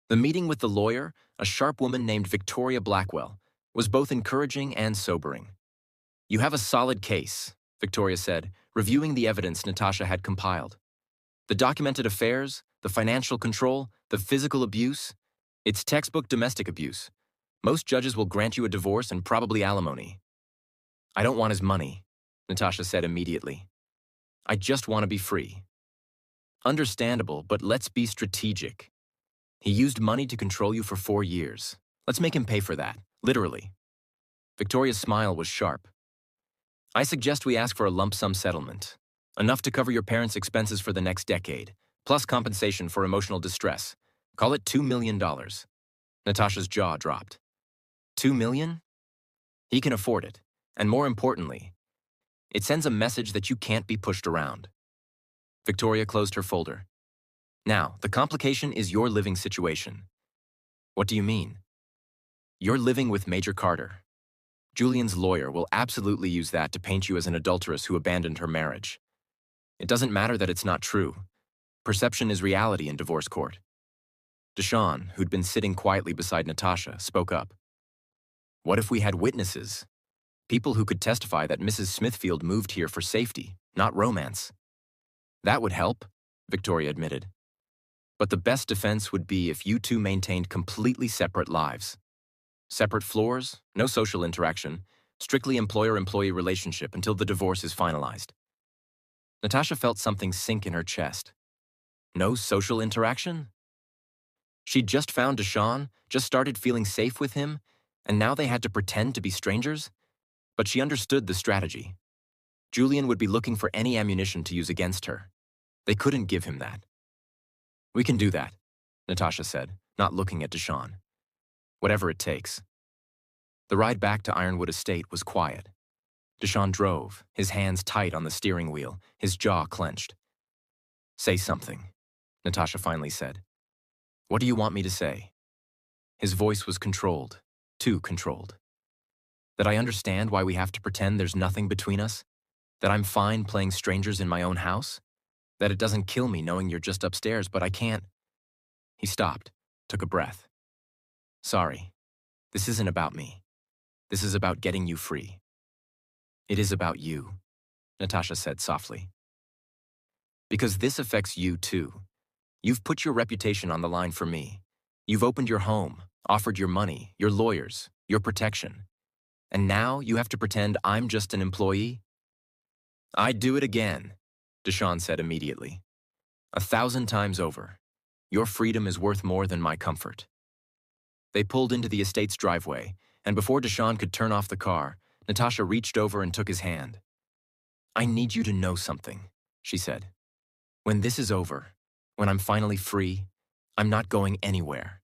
The meeting with the lawyer, a sharp woman named Victoria Blackwell, was both encouraging and sobering. "You have a solid case," Victoria said, reviewing the evidence Natasha had compiled. "The documented affairs, the financial control, the physical abuse, it's textbook domestic abuse. Most judges will grant you a divorce and probably alimony." "I don't want his money," Natasha said immediately. "I just want to be free." "Understandable, but let's be strategic. He used money to control you for 4 years. Let's make him pay for that, literally." Victoria's smile was sharp. "I suggest we ask for a lump sum settlement, enough to cover your parents' expenses for the next decade, plus compensation for emotional distress. Call it $2 million. Natasha's jaw dropped. $2 million? He can afford it, and more importantly, it sends a message that you can't be pushed around. Victoria closed her folder. "Now, the complication is your living situation." "What do you mean?" "You're living with Major Carter. Julian's lawyer will absolutely use that to paint you as an adulteress who abandoned her marriage. It doesn't matter that it's not true. Perception is reality in divorce court." Deshawn, who'd been sitting quietly beside Natasha, spoke up. "What if we had witnesses? People who could testify that Mrs. Smithfield moved here for safety, not romance." "That would help," Victoria admitted. "But the best defense would be if you two maintained completely separate lives. Separate floors, no social interaction, strictly employer-employee relationship until the divorce is finalized." Natasha felt something sink in her chest. No social interaction? She'd just found Deshawn, just started feeling safe with him, and now they had to pretend to be strangers? But she understood the strategy. Julian would be looking for any ammunition to use against her. They couldn't give him that. "We can do that," Natasha said, not looking at Deshawn. "Whatever it takes." The ride back to Ironwood Estate was quiet. Deshawn drove, his hands tight on the steering wheel, his jaw clenched. "Say something," Natasha finally said. "What do you want me to say?" His voice was controlled, too controlled. "That I understand why we have to pretend there's nothing between us? That I'm fine playing strangers in my own house? That it doesn't kill me knowing you're just upstairs, but I can't—" He stopped, took a breath. "Sorry, this isn't about me. This is about getting you free." "It is about you," Natasha said softly. "Because this affects you too. You've put your reputation on the line for me. You've opened your home, offered your money, your lawyers, your protection. And now you have to pretend I'm just an employee?" "I'd do it again," Deshawn said immediately. "1,000 times over. Your freedom is worth more than my comfort." They pulled into the estate's driveway, and before Deshawn could turn off the car, Natasha reached over and took his hand. "I need you to know something," she said. "When this is over, when I'm finally free, I'm not going anywhere.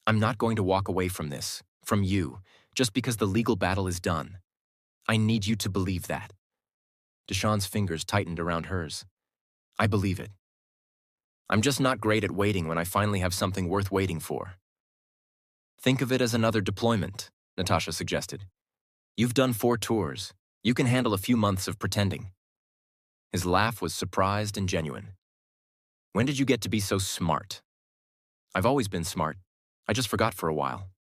I'm not going to walk away from this, from you, just because the legal battle is done. I need you to believe that." Deshawn's fingers tightened around hers. "I believe it. I'm just not great at waiting when I finally have something worth waiting for." "Think of it as another deployment," Natasha suggested. "You've done 4 tours. You can handle a few months of pretending." His laugh was surprised and genuine. "When did you get to be so smart?" "I've always been smart. I just forgot for a while."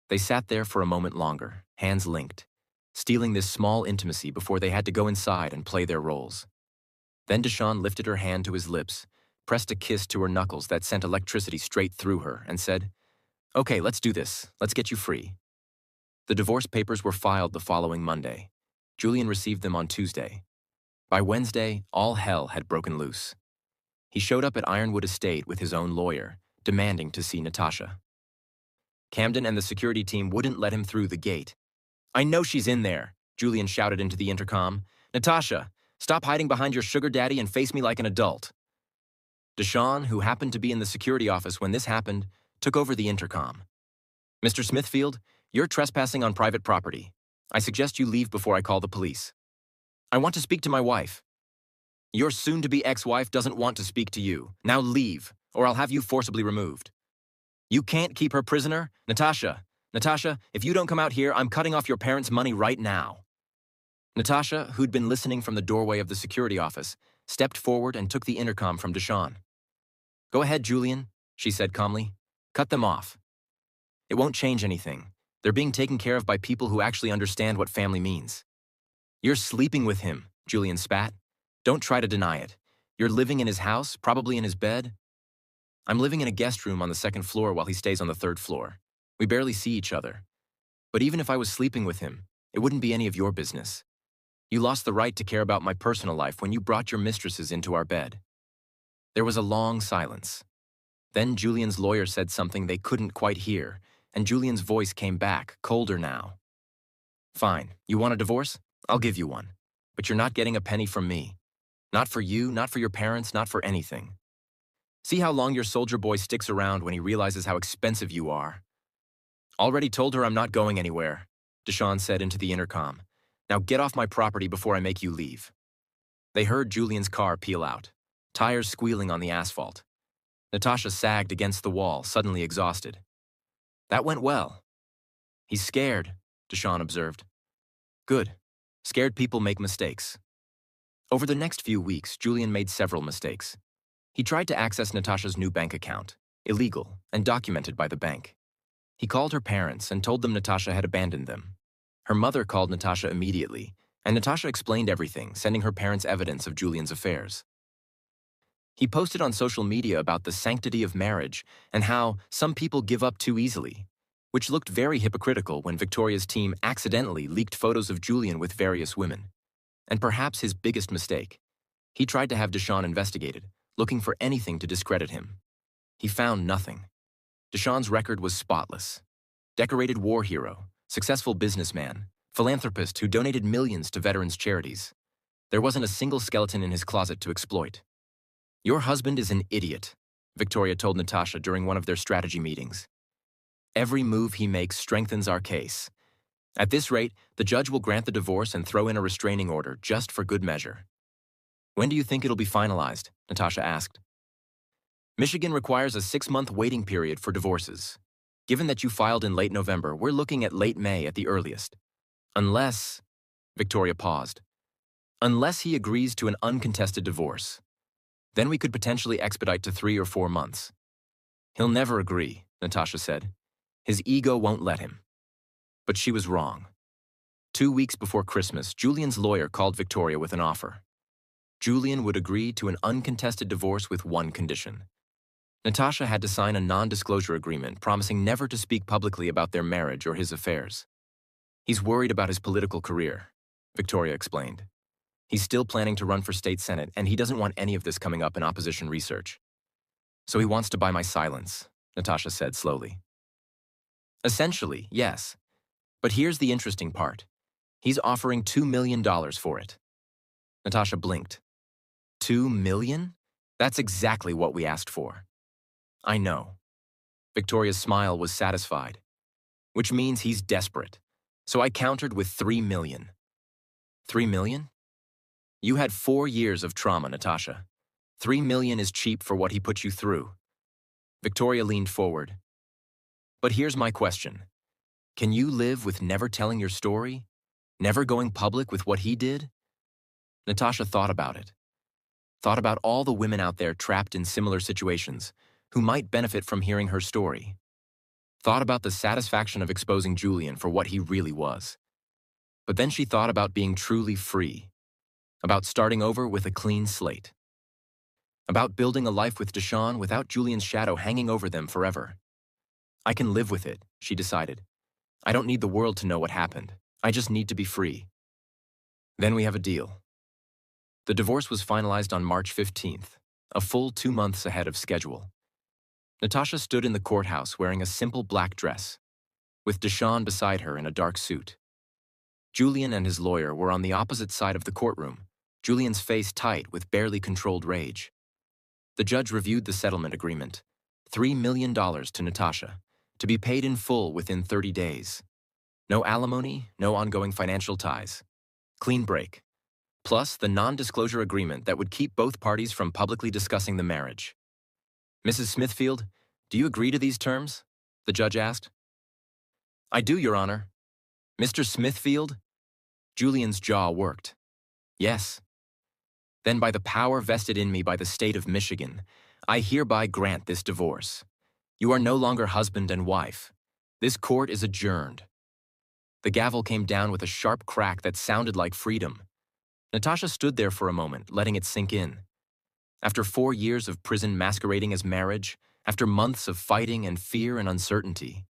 They sat there for a moment longer, hands linked, stealing this small intimacy before they had to go inside and play their roles. Then Deshawn lifted her hand to his lips, pressed a kiss to her knuckles that sent electricity straight through her, and said, "Okay, let's do this. Let's get you free." The divorce papers were filed the following Monday. Julian received them on Tuesday. By Wednesday, all hell had broken loose. He showed up at Ironwood Estate with his own lawyer, demanding to see Natasha. Camden and the security team wouldn't let him through the gate. "I know she's in there," Julian shouted into the intercom. "Natasha, stop hiding behind your sugar daddy and face me like an adult." Deshawn, who happened to be in the security office when this happened, took over the intercom. "Mr. Smithfield, you're trespassing on private property. I suggest you leave before I call the police." "I want to speak to my wife." "Your soon-to-be ex-wife doesn't want to speak to you. Now leave, or I'll have you forcibly removed." "You can't keep her prisoner. Natasha, if you don't come out here, I'm cutting off your parents' money right now." Natasha, who'd been listening from the doorway of the security office, stepped forward and took the intercom from Deshawn. "Go ahead, Julian," she said calmly. Cut them off. It won't change anything. They're being taken care of by people who actually understand what family means. You're sleeping with him, Julian spat. Don't try to deny it. You're living in his house, probably in his bed. I'm living in a guest room on the second floor while he stays on the third floor. We barely see each other. But even if I was sleeping with him, it wouldn't be any of your business. You lost the right to care about my personal life when you brought your mistresses into our bed. There was a long silence. Then Julian's lawyer said something they couldn't quite hear, and Julian's voice came back, colder now. Fine, you want a divorce? I'll give you one. But you're not getting a penny from me. Not for you, not for your parents, not for anything. See how long your soldier boy sticks around when he realizes how expensive you are. Already told her I'm not going anywhere, Deshawn said into the intercom. Now get off my property before I make you leave. They heard Julian's car peel out, tires squealing on the asphalt. Natasha sagged against the wall, suddenly exhausted. That went well. He's scared, Deshawn observed. Good. Scared people make mistakes. Over the next few weeks, Julian made several mistakes. He tried to access Natasha's new bank account, illegal and documented by the bank. He called her parents and told them Natasha had abandoned them. Her mother called Natasha immediately, and Natasha explained everything, sending her parents evidence of Julian's affairs. He posted on social media about the sanctity of marriage and how some people give up too easily, which looked very hypocritical when Victoria's team accidentally leaked photos of Julian with various women. And perhaps his biggest mistake, he tried to have Deshawn investigated, looking for anything to discredit him. He found nothing. Deshawn's record was spotless. Decorated war hero, successful businessman, philanthropist who donated millions to veterans' charities. There wasn't a single skeleton in his closet to exploit. Your husband is an idiot, Victoria told Natasha during one of their strategy meetings. Every move he makes strengthens our case. At this rate, the judge will grant the divorce and throw in a restraining order just for good measure. When do you think it'll be finalized? Natasha asked. Michigan requires a 6-month waiting period for divorces. Given that you filed in late November, we're looking at late May at the earliest. Unless, Victoria paused, unless he agrees to an uncontested divorce. Then we could potentially expedite to 3 or 4 months. He'll never agree, Natasha said. His ego won't let him. But she was wrong. 2 weeks before Christmas, Julian's lawyer called Victoria with an offer. Julian would agree to an uncontested divorce with one condition. Natasha had to sign a non-disclosure agreement promising never to speak publicly about their marriage or his affairs. He's worried about his political career, Victoria explained. He's still planning to run for state senate, and he doesn't want any of this coming up in opposition research. So he wants to buy my silence, Natasha said slowly. Essentially, yes. But here's the interesting part. He's offering $2 million for it. Natasha blinked. $2 million? That's exactly what we asked for. I know. Victoria's smile was satisfied. Which means he's desperate. So I countered with $3 million. $3 million? You had 4 years of trauma, Natasha. $3 million is cheap for what he put you through. Victoria leaned forward. But here's my question. Can you live with never telling your story? Never going public with what he did? Natasha thought about it. Thought about all the women out there trapped in similar situations who might benefit from hearing her story. Thought about the satisfaction of exposing Julian for what he really was. But then she thought about being truly free. About starting over with a clean slate. About building a life with Deshawn without Julian's shadow hanging over them forever. I can live with it, she decided. I don't need the world to know what happened. I just need to be free. Then we have a deal. The divorce was finalized on March 15th, a full 2 months ahead of schedule. Natasha stood in the courthouse wearing a simple black dress, with Deshawn beside her in a dark suit. Julian and his lawyer were on the opposite side of the courtroom, Julian's face tight with barely controlled rage. The judge reviewed the settlement agreement, $3 million to Natasha, to be paid in full within 30 days. No alimony, no ongoing financial ties. Clean break. Plus the non-disclosure agreement that would keep both parties from publicly discussing the marriage. Mrs. Smithfield, do you agree to these terms? The judge asked. I do, Your Honor. Mr. Smithfield? Julian's jaw worked. Yes. Then by the power vested in me by the state of Michigan, I hereby grant this divorce. You are no longer husband and wife. This court is adjourned." The gavel came down with a sharp crack that sounded like freedom. Natasha stood there for a moment, letting it sink in. After 4 years of prison masquerading as marriage, after months of fighting and fear and uncertainty,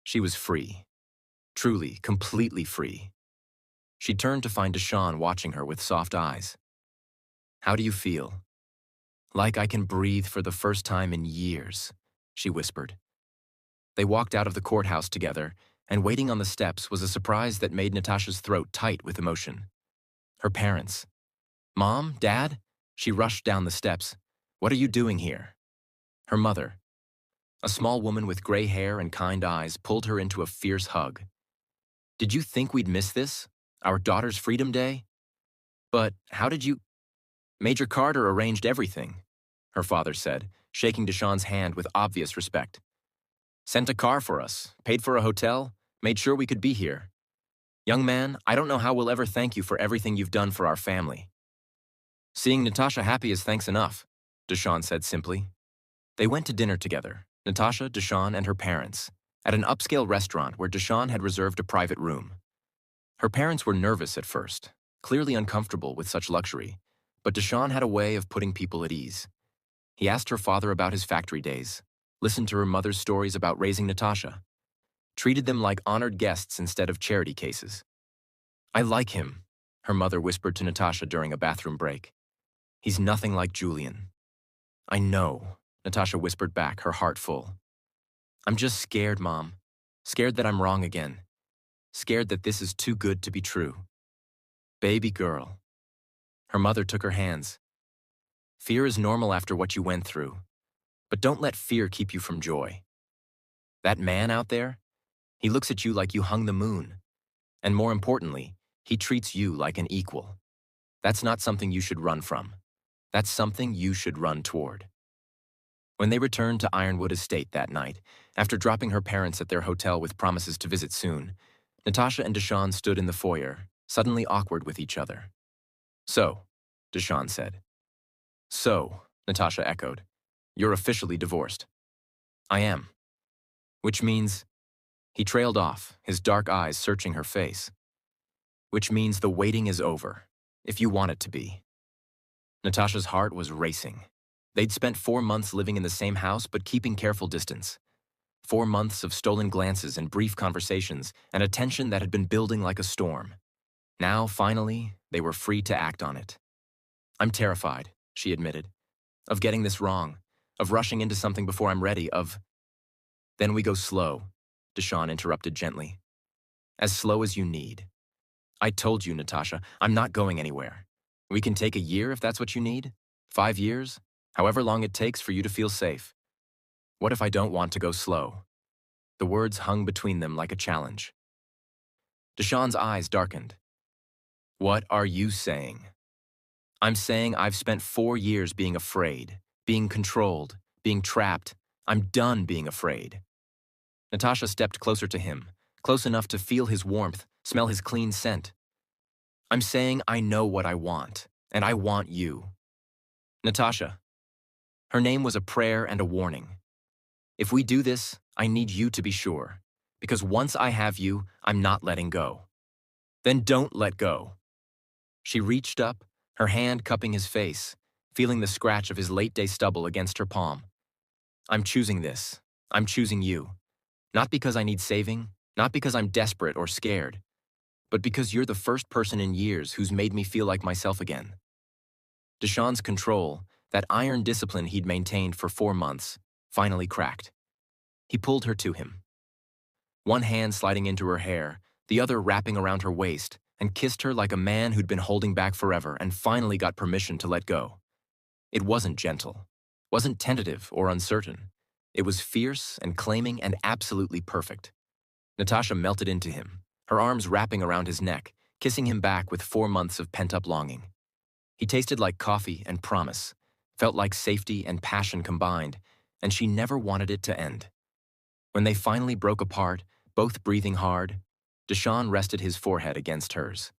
she was free. Truly, completely free. She turned to find Deshawn watching her with soft eyes. "How do you feel?" "Like I can breathe for the first time in years," she whispered. They walked out of the courthouse together, and waiting on the steps was a surprise that made Natasha's throat tight with emotion. Her parents. "Mom? Dad?" She rushed down the steps. "What are you doing here?" Her mother. A small woman with gray hair and kind eyes pulled her into a fierce hug. "Did you think we'd miss this? Our daughter's Freedom Day?" "But how did you—" "Major Carter arranged everything," her father said, shaking Deshawn's hand with obvious respect. "Sent a car for us, paid for a hotel, made sure we could be here. Young man, I don't know how we'll ever thank you for everything you've done for our family." "Seeing Natasha happy is thanks enough," Deshawn said simply. They went to dinner together, Natasha, Deshawn, and her parents, at an upscale restaurant where Deshawn had reserved a private room. Her parents were nervous at first, clearly uncomfortable with such luxury, but Deshawn had a way of putting people at ease. He asked her father about his factory days, listened to her mother's stories about raising Natasha, treated them like honored guests instead of charity cases. "I like him," her mother whispered to Natasha during a bathroom break. "He's nothing like Julian." "I know," Natasha whispered back, her heart full. "I'm just scared, Mom. Scared that I'm wrong again. Scared that this is too good to be true." "Baby girl." Her mother took her hands. "Fear is normal after what you went through, but don't let fear keep you from joy. That man out there, he looks at you like you hung the moon. And more importantly, he treats you like an equal. That's not something you should run from. That's something you should run toward." When they returned to Ironwood Estate that night, after dropping her parents at their hotel with promises to visit soon, Natasha and Deshawn stood in the foyer, suddenly awkward with each other. "So," Deshawn said. "So," Natasha echoed, "you're officially divorced." "I am." "Which means—" He trailed off, his dark eyes searching her face. "Which means the waiting is over, if you want it to be." Natasha's heart was racing. They'd spent 4 months living in the same house but keeping careful distance. 4 months of stolen glances and brief conversations, and a tension that had been building like a storm. Now, finally, they were free to act on it. "I'm terrified," she admitted, "of getting this wrong, of rushing into something before I'm ready, of—" "Then we go slow," Deshawn interrupted gently. "As slow as you need. I told you, Natasha, I'm not going anywhere. We can take a year if that's what you need, 5 years, however long it takes for you to feel safe. What if I don't want to go slow?" The words hung between them like a challenge. Deshawn's eyes darkened. "What are you saying?" "I'm saying I've spent 4 years being afraid, being controlled, being trapped. I'm done being afraid." Natasha stepped closer to him, close enough to feel his warmth, smell his clean scent. "I'm saying I know what I want, and I want you." "Natasha." Her name was a prayer and a warning. "If we do this, I need you to be sure, because once I have you, I'm not letting go." "Then don't let go." She reached up, her hand cupping his face, feeling the scratch of his late-day stubble against her palm. "I'm choosing this. I'm choosing you. Not because I need saving, not because I'm desperate or scared, but because you're the first person in years who's made me feel like myself again." Deshawn's control, that iron discipline he'd maintained for 4 months, finally cracked. He pulled her to him. One hand sliding into her hair, the other wrapping around her waist, and kissed her like a man who'd been holding back forever and finally got permission to let go. It wasn't gentle, wasn't tentative or uncertain. It was fierce and claiming and absolutely perfect. Natasha melted into him, her arms wrapping around his neck, kissing him back with 4 months of pent-up longing. He tasted like coffee and promise, felt like safety and passion combined, and she never wanted it to end. When they finally broke apart, both breathing hard, Deshawn rested his forehead against hers.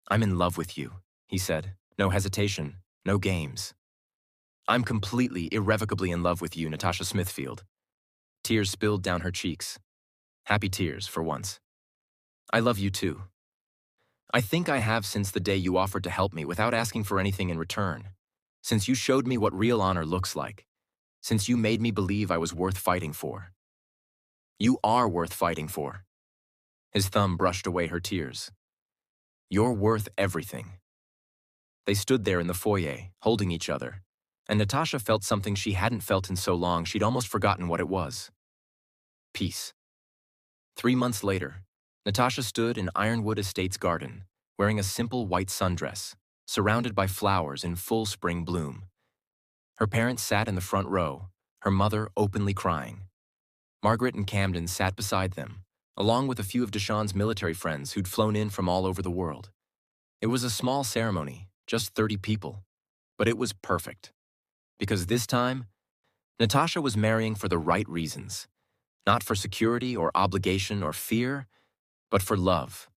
"I'm in love with you," he said, no hesitation, no games. "I'm completely, irrevocably in love with you, Natasha Smithfield. Tears spilled down her cheeks. Happy tears, for once. I love you too. I think I have since the day you offered to help me without asking for anything in return. Since you showed me what real honor looks like. Since you made me believe I was worth fighting for. You are worth fighting for. His thumb brushed away her tears. You're worth everything. They stood there in the foyer, holding each other, and Natasha felt something she hadn't felt in so long she'd almost forgotten what it was. Peace. 3 months later, Natasha stood in Ironwood Estates' garden, wearing a simple white sundress, surrounded by flowers in full spring bloom. Her parents sat in the front row, her mother openly crying. Margaret and Camden sat beside them, along with a few of Deshawn's military friends who'd flown in from all over the world. It was a small ceremony, just 30 people, but it was perfect. Because this time, Natasha was marrying for the right reasons. Not for security or obligation or fear, but for love.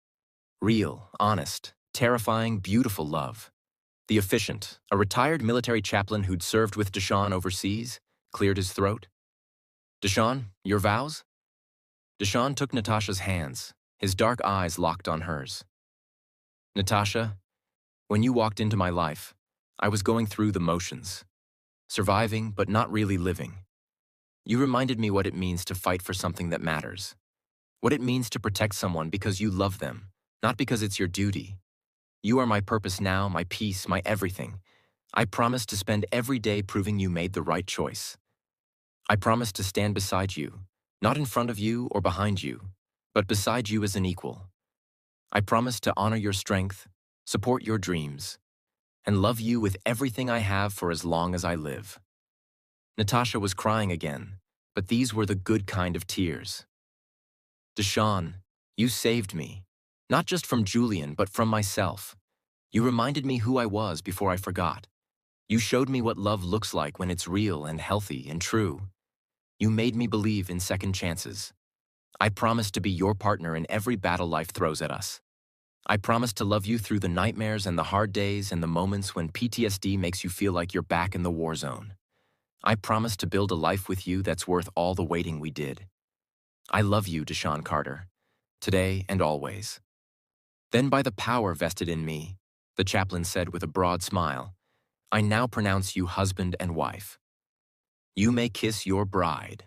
Real, honest, terrifying, beautiful love. The officiant, a retired military chaplain who'd served with Deshawn overseas, cleared his throat. Deshawn, your vows? Deshawn took Natasha's hands, his dark eyes locked on hers. Natasha, when you walked into my life, I was going through the motions. Surviving, but not really living. You reminded me what it means to fight for something that matters. What it means to protect someone because you love them, not because it's your duty. You are my purpose now, my peace, my everything. I promise to spend every day proving you made the right choice. I promise to stand beside you, not in front of you or behind you, but beside you as an equal. I promise to honor your strength, support your dreams, and love you with everything I have for as long as I live. Natasha was crying again, but these were the good kind of tears. Deshawn, you saved me, not just from Julian, but from myself. You reminded me who I was before I forgot. You showed me what love looks like when it's real and healthy and true. You made me believe in second chances. I promise to be your partner in every battle life throws at us. I promise to love you through the nightmares and the hard days and the moments when PTSD makes you feel like you're back in the war zone. I promise to build a life with you that's worth all the waiting we did. I love you, Deshawn Carter, today and always. Then by the power vested in me, the chaplain said with a broad smile, I now pronounce you husband and wife. You may kiss your bride.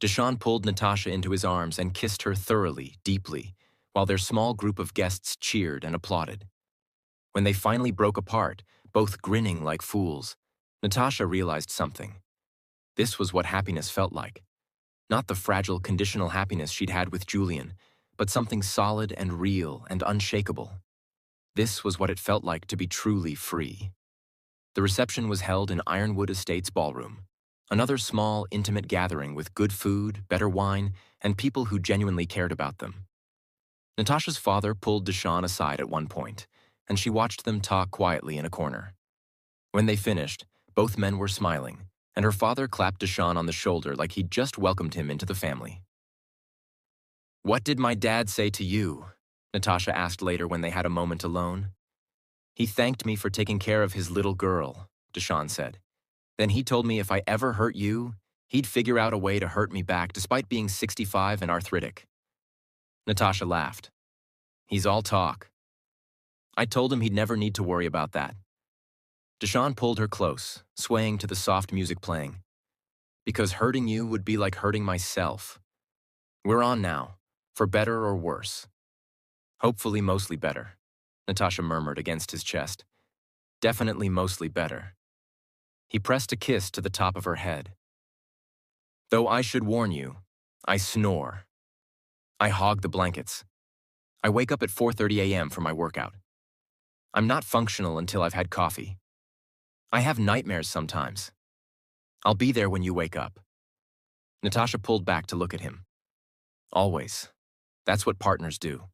Deshawn pulled Natasha into his arms and kissed her thoroughly, deeply, while their small group of guests cheered and applauded. When they finally broke apart, both grinning like fools, Natasha realized something. This was what happiness felt like. Not the fragile, conditional happiness she'd had with Julian, but something solid and real and unshakable. This was what it felt like to be truly free. The reception was held in Ironwood Estates Ballroom, another small, intimate gathering with good food, better wine, and people who genuinely cared about them. Natasha's father pulled Deshawn aside at one point, and she watched them talk quietly in a corner. When they finished, both men were smiling, and her father clapped Deshawn on the shoulder like he'd just welcomed him into the family. What did my dad say to you? Natasha asked later when they had a moment alone. He thanked me for taking care of his little girl, Deshawn said. Then he told me if I ever hurt you, he'd figure out a way to hurt me back despite being 65 and arthritic. Natasha laughed. He's all talk. I told him he'd never need to worry about that. Deshawn pulled her close, swaying to the soft music playing. Because hurting you would be like hurting myself. We're on now, for better or worse. Hopefully mostly better, Natasha murmured against his chest. Definitely mostly better. He pressed a kiss to the top of her head. Though I should warn you, I snore. I hog the blankets. I wake up at 4:30 a.m. for my workout. I'm not functional until I've had coffee. I have nightmares sometimes. I'll be there when you wake up. Natasha pulled back to look at him. Always. That's what partners do.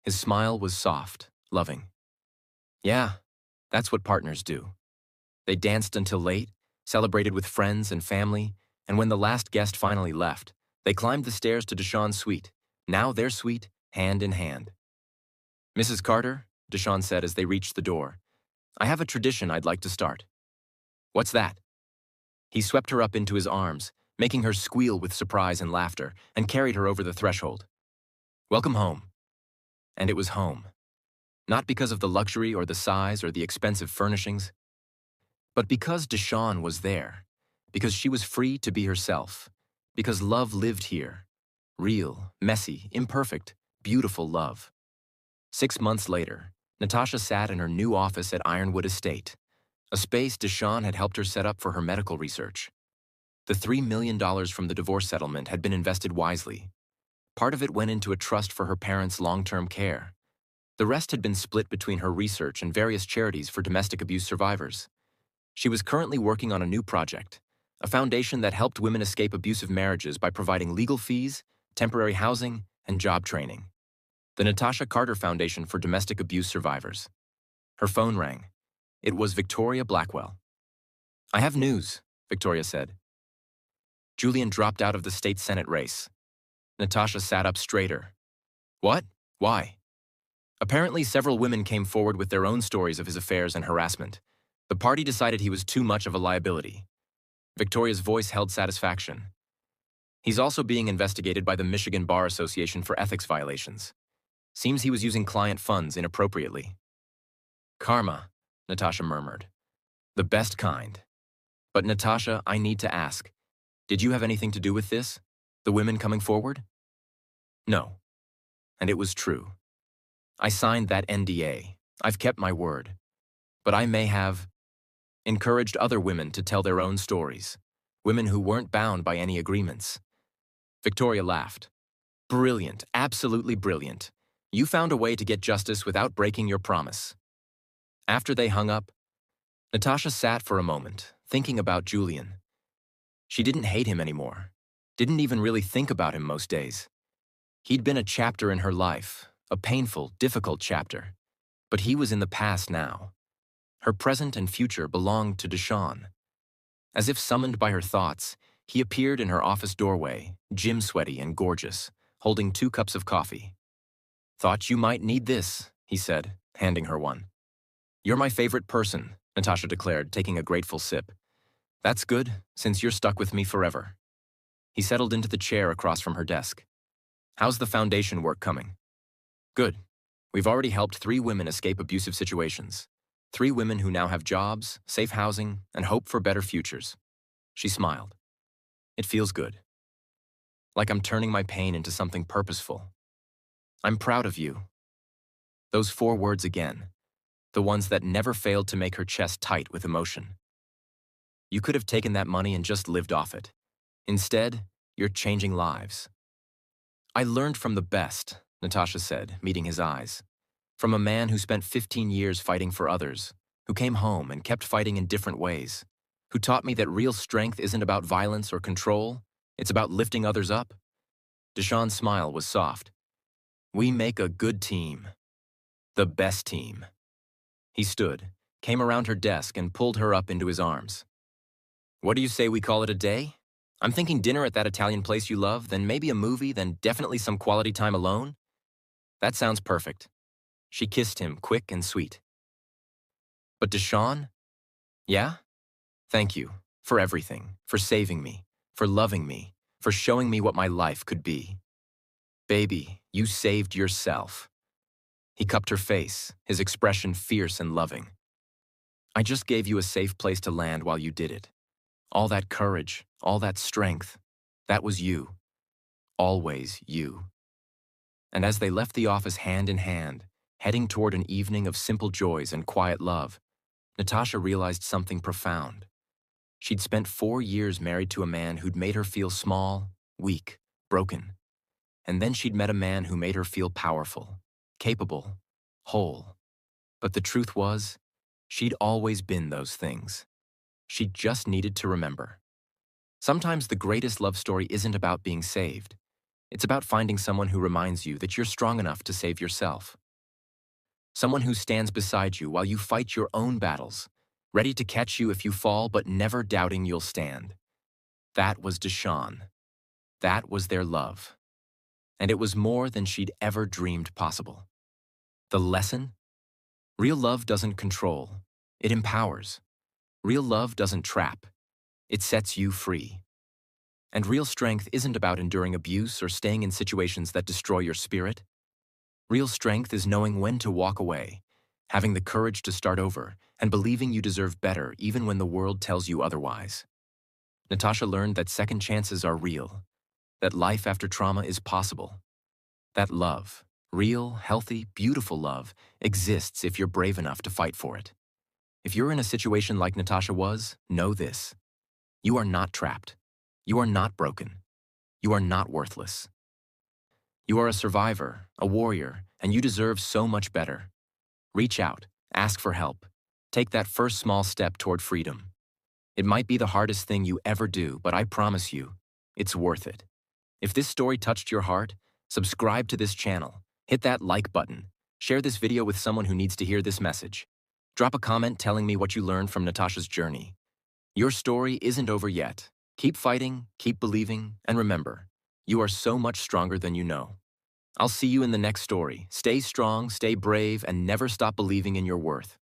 His smile was soft, loving. Yeah, that's what partners do. They danced until late, celebrated with friends and family, and when the last guest finally left, they climbed the stairs to Deshawn's suite, now their suite, hand in hand. Mrs. Carter, Deshawn said as they reached the door, I have a tradition I'd like to start. What's that? He swept her up into his arms, making her squeal with surprise and laughter, and carried her over the threshold. Welcome home. And it was home. Not because of the luxury or the size or the expensive furnishings, but because Deshawn was there, because she was free to be herself, because love lived here. Real, messy, imperfect, beautiful love. 6 months later, Natasha sat in her new office at Ironwood Estate, a space Deshawn had helped her set up for her medical research. The $3 million from the divorce settlement had been invested wisely. Part of it went into a trust for her parents' long-term care. The rest had been split between her research and various charities for domestic abuse survivors. She was currently working on a new project, a foundation that helped women escape abusive marriages by providing legal fees, temporary housing, and job training. The Natasha Carter Foundation for Domestic Abuse Survivors. Her phone rang. It was Victoria Blackwell. "I have news," Victoria said. Julian dropped out of the state Senate race. Natasha sat up straighter. "What? Why?" Apparently, several women came forward with their own stories of his affairs and harassment. The party decided he was too much of a liability. Victoria's voice held satisfaction. "He's also being investigated by the Michigan Bar Association for ethics violations. Seems he was using client funds inappropriately." "Karma," Natasha murmured. "The best kind. But Natasha, I need to ask, did you have anything to do with this? The women coming forward?" "No." And it was true. "I signed that NDA. I've kept my word. But I may have encouraged other women to tell their own stories, women who weren't bound by any agreements." Victoria laughed. "Brilliant, absolutely brilliant. You found a way to get justice without breaking your promise." After they hung up, Natasha sat for a moment, thinking about Julian. She didn't hate him anymore, didn't even really think about him most days. He'd been a chapter in her life, a painful, difficult chapter, but he was in the past now. Her present and future belonged to Deshawn. As if summoned by her thoughts, he appeared in her office doorway, gym sweaty and gorgeous, holding 2 cups of coffee. "Thought you might need this," he said, handing her one. "You're my favorite person," Natasha declared, taking a grateful sip. "That's good, since you're stuck with me forever." He settled into the chair across from her desk. "How's the foundation work coming?" "Good. We've already helped 3 women escape abusive situations. 3 women who now have jobs, safe housing, and hope for better futures." She smiled. "It feels good. Like I'm turning my pain into something purposeful. I'm proud of you." Those 4 words again, the ones that never failed to make her chest tight with emotion. You could have taken that money and just lived off it. Instead, you're changing lives. "I learned from the best," Natasha said, meeting his eyes. "From a man who spent 15 years fighting for others, who came home and kept fighting in different ways, who taught me that real strength isn't about violence or control, it's about lifting others up." Deshawn's smile was soft. "We make a good team. The best team." He stood, came around her desk, and pulled her up into his arms. "What do you say we call it a day? I'm thinking dinner at that Italian place you love, then maybe a movie, then definitely some quality time alone." "That sounds perfect." She kissed him, quick and sweet. "But Deshawn?" "Yeah? Thank you for everything, for saving me, for loving me, for showing me what my life could be. Baby, you saved yourself." He cupped her face, his expression fierce and loving. "I just gave you a safe place to land while you did it. All that courage, all that strength, that was you. Always you." And as they left the office hand in hand, heading toward an evening of simple joys and quiet love, Natasha realized something profound. She'd spent 4 years married to a man who'd made her feel small, weak, broken. And then she'd met a man who made her feel powerful, capable, whole. But the truth was, she'd always been those things. She just needed to remember. Sometimes the greatest love story isn't about being saved. It's about finding someone who reminds you that you're strong enough to save yourself. Someone who stands beside you while you fight your own battles, ready to catch you if you fall but never doubting you'll stand. That was Deshawn. That was their love. And it was more than she'd ever dreamed possible. The lesson? Real love doesn't control. It empowers. Real love doesn't trap. It sets you free. And real strength isn't about enduring abuse or staying in situations that destroy your spirit. Real strength is knowing when to walk away, having the courage to start over, and believing you deserve better even when the world tells you otherwise. Natasha learned that second chances are real, that life after trauma is possible, that love, real, healthy, beautiful love, exists if you're brave enough to fight for it. If you're in a situation like Natasha was, know this. You are not trapped. You are not broken. You are not worthless. You are a survivor, a warrior, and you deserve so much better. Reach out, ask for help. Take that first small step toward freedom. It might be the hardest thing you ever do, but I promise you, it's worth it. If this story touched your heart, subscribe to this channel, hit that like button, share this video with someone who needs to hear this message. Drop a comment telling me what you learned from Natasha's journey. Your story isn't over yet. Keep fighting, keep believing, and remember, you are so much stronger than you know. I'll see you in the next story. Stay strong, stay brave, and never stop believing in your worth.